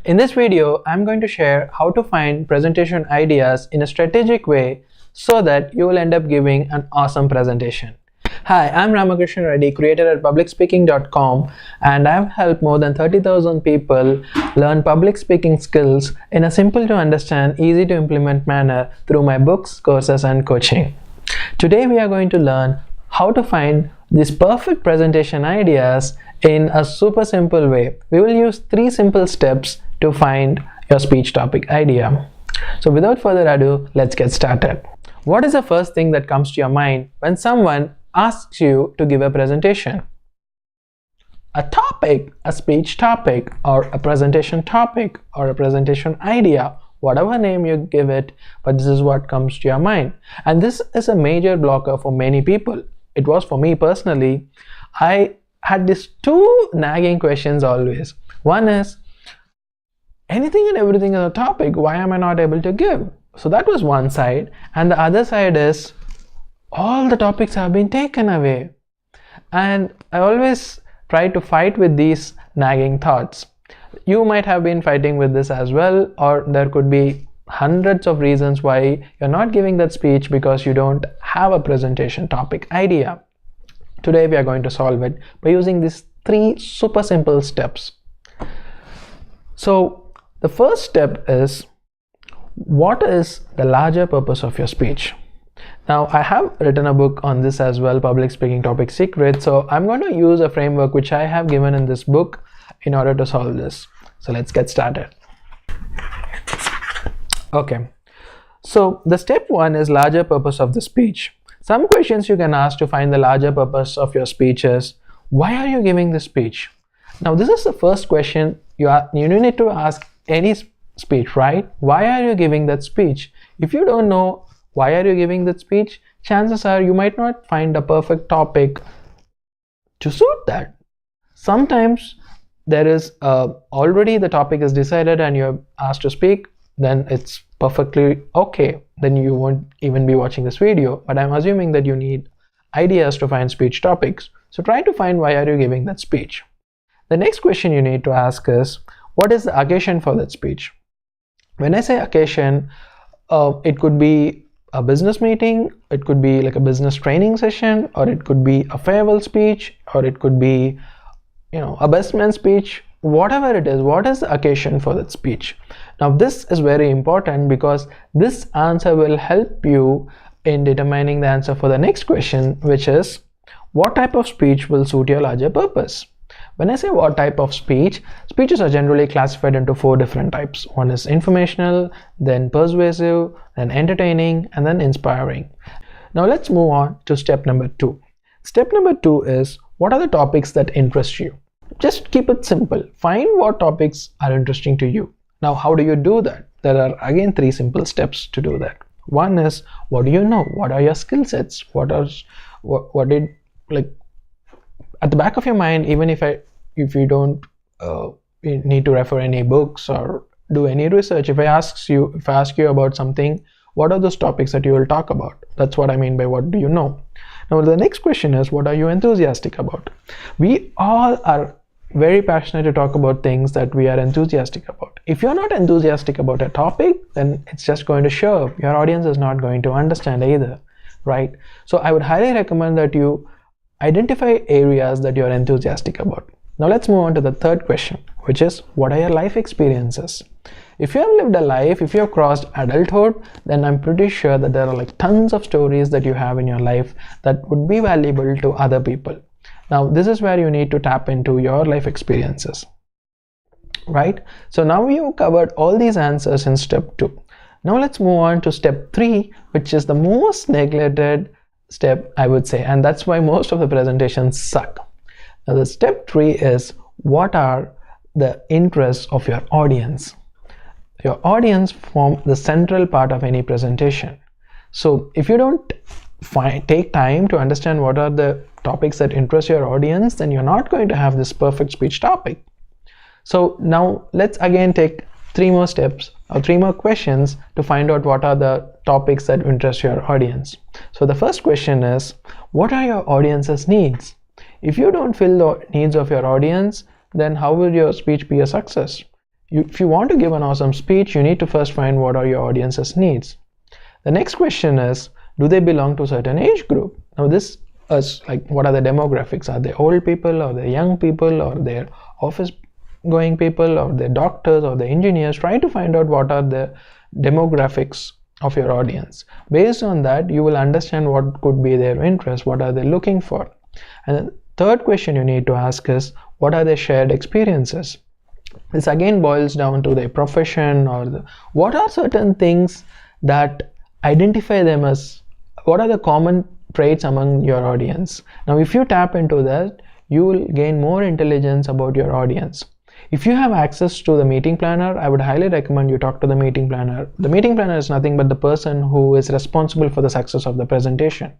In this video, I'm going to share how to find presentation ideas in a strategic way so that you will end up giving an awesome presentation. Hi, I'm Ramakrishna Reddy, creator at PublicSpeakKing.com, and I've helped more than 30,000 people learn public speaking skills in a simple to understand, easy to implement manner through my books, courses, and coaching. Today we are going to learn how to find these perfect presentation ideas in a super simple way. We will use 3 simple steps to find your speech topic idea. So without further ado, let's get started. What is the first thing that comes to your mind when someone asks you to give a presentation? A topic, a speech topic, or a presentation topic, or a presentation idea, whatever name you give it, but this is what comes to your mind. And this is a major blocker for many people. It was for me personally. I had these 2 nagging questions always. One is, anything and everything is a topic, why am I not able to give? So that was one side, and the other side is, all the topics have been taken away. And I always try to fight with these nagging thoughts. You might have been fighting with this as well, or there could be hundreds of reasons why you're not giving that speech because you don't have a presentation topic idea. Today we are going to solve it by using these 3 super simple steps. So the first step is, what is the larger purpose of your speech? Now, I have written a book on this as well, Public Speaking Topic Secrets. So I'm going to use a framework which I have given in this book in order to solve this. So let's get started. Okay, so the step 1 is larger purpose of the speech. Some questions you can ask to find the larger purpose of your speech is, why are you giving this speech? Now, this is the first question you need to ask any speech, right? Why are you giving that speech? If you don't know why are you giving that speech, chances are you might not find a perfect topic to suit that. Sometimes there is already the topic is decided and you're asked to speak, then it's perfectly okay. Then you won't even be watching this video. But I'm assuming that you need ideas to find speech topics. So try to find why are you giving that speech. The next question you need to ask is, what is the occasion for that speech? When I say occasion, it could be a business meeting, it could be like a business training session, or it could be a farewell speech, or it could be, a best man speech. Whatever it is, what is the occasion for that speech? Now this is very important because this answer will help you in determining the answer for the next question, which is, what type of speech will suit your larger purpose? When I say what type of speech, speeches are generally classified into 4 different types. One is informational, then persuasive, then entertaining, and then inspiring. Now let's move on to step number 2. Step number 2 is, what are the topics that interest you? Just keep it simple. Find what topics are interesting to you. Now, how do you do that? There are again 3 simple steps to do that. One is, what do you know? What are your skill sets? What did at the back of your mind, even if you don't need to refer any books or do any research, if I ask you about something, what are those topics that you will talk about? That's what I mean by what do you know. Now the next question is, what are you enthusiastic about? We all are very passionate to talk about things that we are enthusiastic about. If you're not enthusiastic about a topic, then it's just going to show up. Your audience is not going to understand either, right? So I would highly recommend that you identify areas that you're enthusiastic about. Now let's move on to the third question, which is, what are your life experiences? If you have lived a life, if you have crossed adulthood, then I'm pretty sure that there are tons of stories that you have in your life that would be valuable to other people. Now this is where you need to tap into your life experiences, right? So now you covered all these answers in step 2. Now let's move on to step 3, which is the most neglected step, I would say, and that's why most of the presentations suck. Now the step 3 is, what are the interests of your audience? Your audience form the central part of any presentation. So if you don't take time to understand what are the topics that interest your audience, then you're not going to have this perfect speech topic. So now let's again take 3 more steps or 3 more questions to find out what are the topics that interest your audience. So the first question is, what are your audience's needs? If you don't fill the needs of your audience, then how will your speech be a success? if you want to give an awesome speech, you need to first find what are your audience's needs. The next question is, do they belong to a certain age group? Now this is like, what are the demographics? Are they old people, or they young people, or they're office going people, or they're doctors, or the engineers? Try to find out what are the demographics of your audience. Based on that, you will understand what could be their interest, what are they looking for. And the third question you need to ask is, what are their shared experiences? This again boils down to their profession, or what are certain things that identify them as, what are the common traits among your audience. Now if you tap into that, you will gain more intelligence about your audience. If you have access to the meeting planner, I would highly recommend you talk to the meeting planner. The meeting planner is nothing but the person who is responsible for the success of the presentation,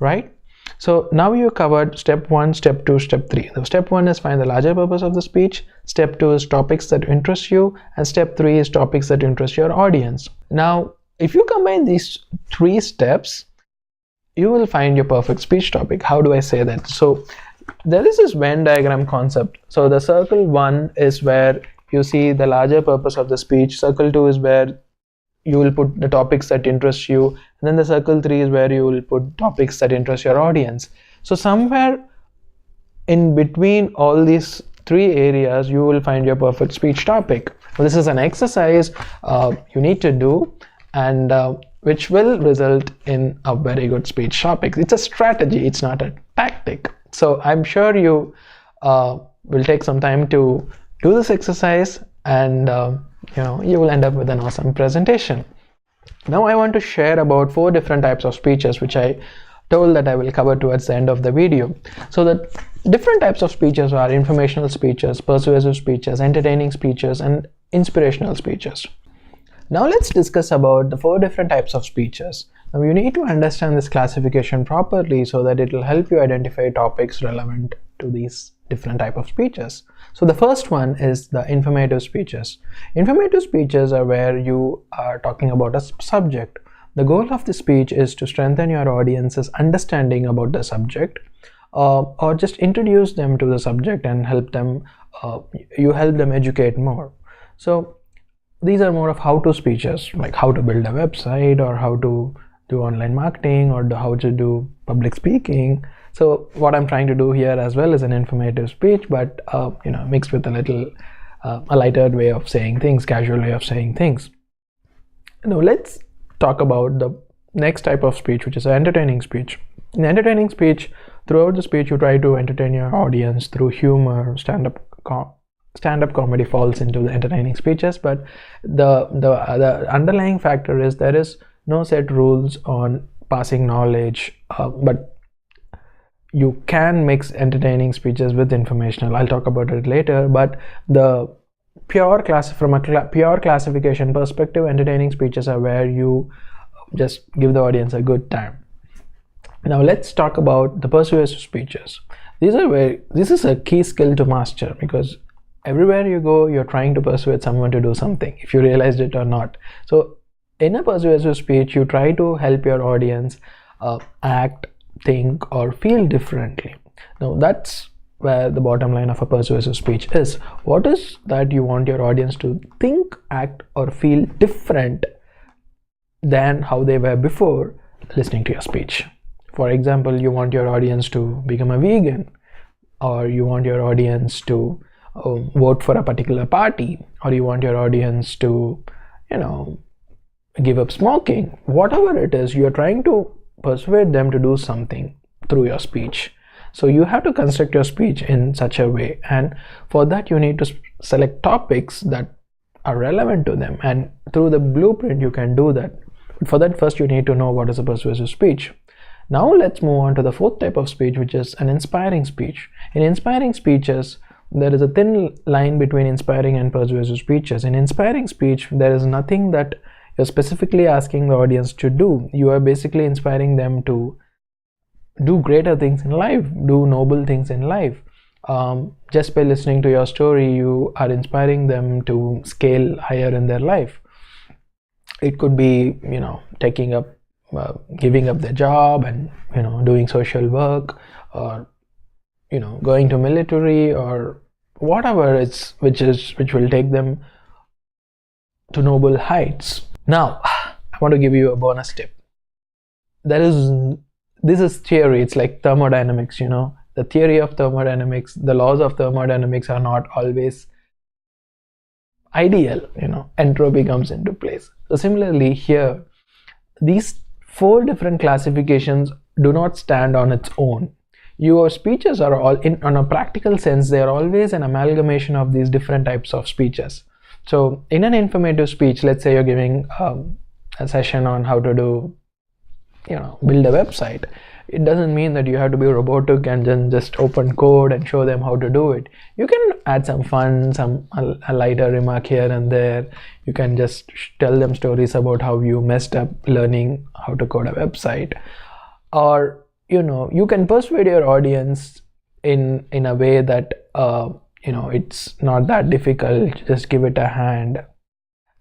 right? So now you covered step 1, step 2, step 3. So step 1 is find the larger purpose of the speech. Step 2 is topics that interest you, and step 3 is topics that interest your audience. Now if you combine these 3 steps, you will find your perfect speech topic. How do I say that? So there is this Venn diagram concept. So the circle 1 is where you see the larger purpose of the speech. Circle 2 is where you will put the topics that interest you, and then the circle 3 is where you will put topics that interest your audience. So somewhere in between all these 3 areas, you will find your perfect speech topic. So this is an exercise you need to do, and which will result in a very good speech topic. It's a strategy, it's not a tactic. So I'm sure you will take some time to do this exercise, and you will end up with an awesome presentation. Now I want to share about 4 different types of speeches, which I told that I will cover towards the end of the video. So the different types of speeches are informational speeches, persuasive speeches, entertaining speeches, and inspirational speeches. Now let's discuss about the 4 different types of speeches. Now you need to understand this classification properly so that it will help you identify topics relevant to these different type of speeches. So the first one is the informative speeches. Informative speeches are where you are talking about a subject. The goal of the speech is to strengthen your audience's understanding about the subject, or just introduce them to the subject and help them educate more. So these are more of how-to speeches, like how to build a website, or how to do online marketing, or how to do public speaking. So what I'm trying to do here as well is an informative speech, but mixed with a little a lighter way of saying things, casual way of saying things. Now let's talk about the next type of speech, which is an entertaining speech. In entertaining speech, throughout the speech you try to entertain your audience through humor. Stand-up comedy falls into the entertaining speeches, but the underlying factor is there is no set rules on passing knowledge, but you can mix entertaining speeches with informational. I'll talk about it later, but from a pure classification perspective, entertaining speeches are where you just give the audience a good time. Now let's talk about the persuasive speeches. This is a key skill to master, because everywhere you go, you're trying to persuade someone to do something, if you realized it or not. So in a persuasive speech, you try to help your audience act, think, or feel differently. Now that's where the bottom line of a persuasive speech is. What is that you want your audience to think, act, or feel different than how they were before listening to your speech? For example, you want your audience to become a vegan, or you want your audience to vote for a particular party, or you want your audience to give up smoking. Whatever it is, you're trying to persuade them to do something through your speech. So you have to construct your speech in such a way, and for that you need to select topics that are relevant to them, and through the blueprint you can do that. But for that, first you need to know what is a persuasive speech. Now let's move on to the 4th type of speech, which is an inspiring speech. In inspiring speeches, there is a thin line between inspiring and persuasive speeches. In inspiring speech, there is nothing that you're specifically asking the audience to do. You are basically inspiring them to do greater things in life, do noble things in life. Just by listening to your story, you are inspiring them to scale higher in their life. It could be, giving up their job and, doing social work, or, going to military, or whatever which will take them to noble heights. Now, I want to give you a bonus tip. This is theory. It's like thermodynamics, you know. The theory of thermodynamics, the laws of thermodynamics are not always ideal, you know. Entropy comes into place. So similarly here, these 4 different classifications do not stand on its own. Your speeches are all, on a practical sense, they are always an amalgamation of these different types of speeches. So in an informative speech, let's say you're giving a session on how to do, you know, build a website. It doesn't mean that you have to be robotic and then just open code and show them how to do it. You can add some fun, a lighter remark here and there. You can just tell them stories about how you messed up learning how to code a website. Or, you know, you can persuade your audience in a way that you know, it's not that difficult. Just give it a hand.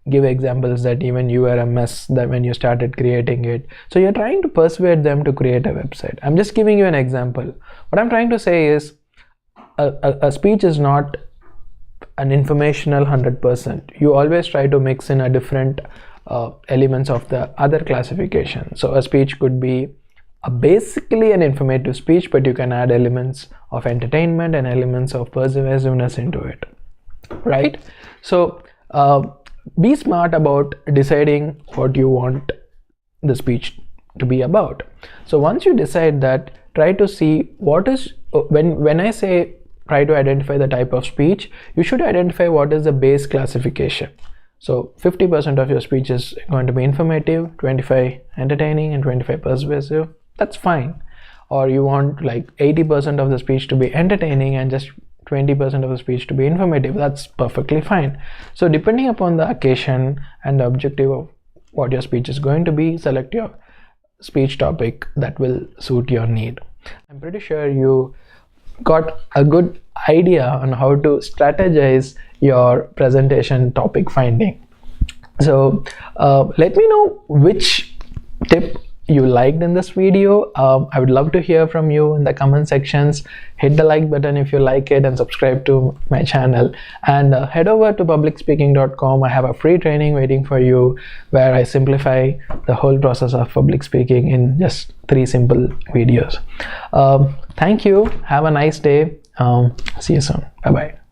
Give examples that even you were a mess that when you started creating it. So you're trying to persuade them to create a website. I'm just giving you an example. What I'm trying to say is a speech is not an informational 100%. You always try to mix in a different elements of the other classification. So a speech could be basically an informative speech, but you can add elements of entertainment and elements of persuasiveness into it, right? So be smart about deciding what you want the speech to be about. So once you decide that, try to see what is, when I say try to identify the type of speech, you should identify what is the base classification. So 50% of your speech is going to be informative, 25 entertaining, and 25 persuasive. That's fine. Or you want like 80% of the speech to be entertaining and just 20% of the speech to be informative. That's perfectly fine. So depending upon the occasion and the objective of what your speech is going to be, select your speech topic that will suit your need. I'm pretty sure you got a good idea on how to strategize your presentation topic finding. So let me know which tip you liked in this video. I would love to hear from you in the comment sections. Hit the like button if you like it and subscribe to my channel, and head over to publicspeaking.com. I have a free training waiting for you where I simplify the whole process of public speaking in just 3 simple videos. Thank you. Have a nice day. See you soon. Bye bye.